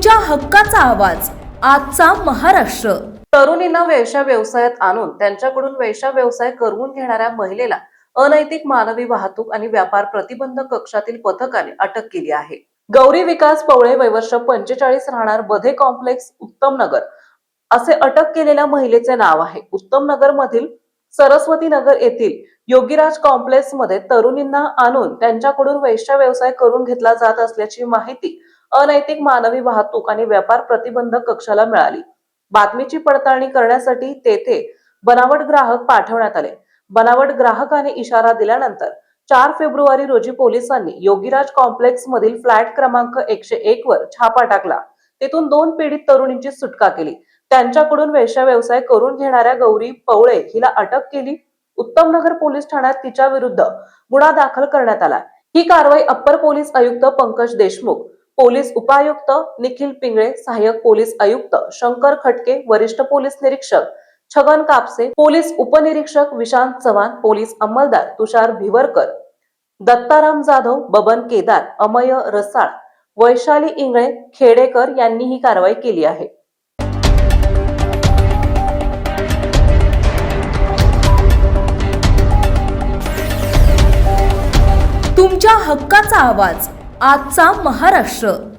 तुमच्या हक्काचा आवाज आजचा महाराष्ट्र। तरुणींना वेश्या व्यवसायात आणून त्यांच्याकडून वेश्या व्यवसाय करून घेणाऱ्या महिलेला अनैतिक मानवी वाहतूक आणि व्यापार प्रतिबंधक कक्षातील पथकाने अटक केली आहे। गौरी विकास पवळे वय वर्ष 45 राहणार बधे कॉम्प्लेक्स उत्तम नगर असे अटक केलेल्या महिलेचे नाव आहे। उत्तम नगर मधील सरस्वती नगर येथील योगीराज कॉम्प्लेक्स मध्ये तरुणींना आणून त्यांच्याकडून वेश्या व्यवसाय करून घेतला जात असल्याची माहिती अनैतिक मानवी वाहतूक आणि व्यापार प्रतिबंधक कक्षाला मिळाली। बातमीची पडताळणी करण्यासाठी तेथे बनावट ग्राहक पाठवण्यात आले। बनावट ग्राहकाने इशारा दिल्यानंतर 4 फेब्रुवारी रोजी पोलिसांनी योगीराज कॉम्प्लेक्स मधील फ्लॅट क्रमांक 101 वर छापा टाकला। तेथून 2 पीडित तरुणींची सुटका केली। त्यांच्याकडून वेश्या व्यवसाय करून घेणाऱ्या गौरी पवळे हिला अटक केली। उत्तम नगर पोलीस ठाण्यात तिच्या विरुद्ध गुन्हा दाखल करण्यात आला। ही कारवाई अप्पर पोलीस आयुक्त पंकज देशमुख, पोलीस उपायुक्त निखिल पिंगळे, सहाय्यक पोलीस आयुक्त शंकर खटके, वरिष्ठ पोलीस निरीक्षक छगन कापसे, पोलीस उपनिरीक्षक विशांत चव्हाण, पोलीस अंमलदार तुषार भिवरकर, दत्ताराम जाधव, बबन केदार, अमय रसाळ, वैशाली इंगळे खेडेकर यांनी ही कारवाई केली आहे। तुमच्या हक्काचा आवाज आजचा महाराष्ट्र।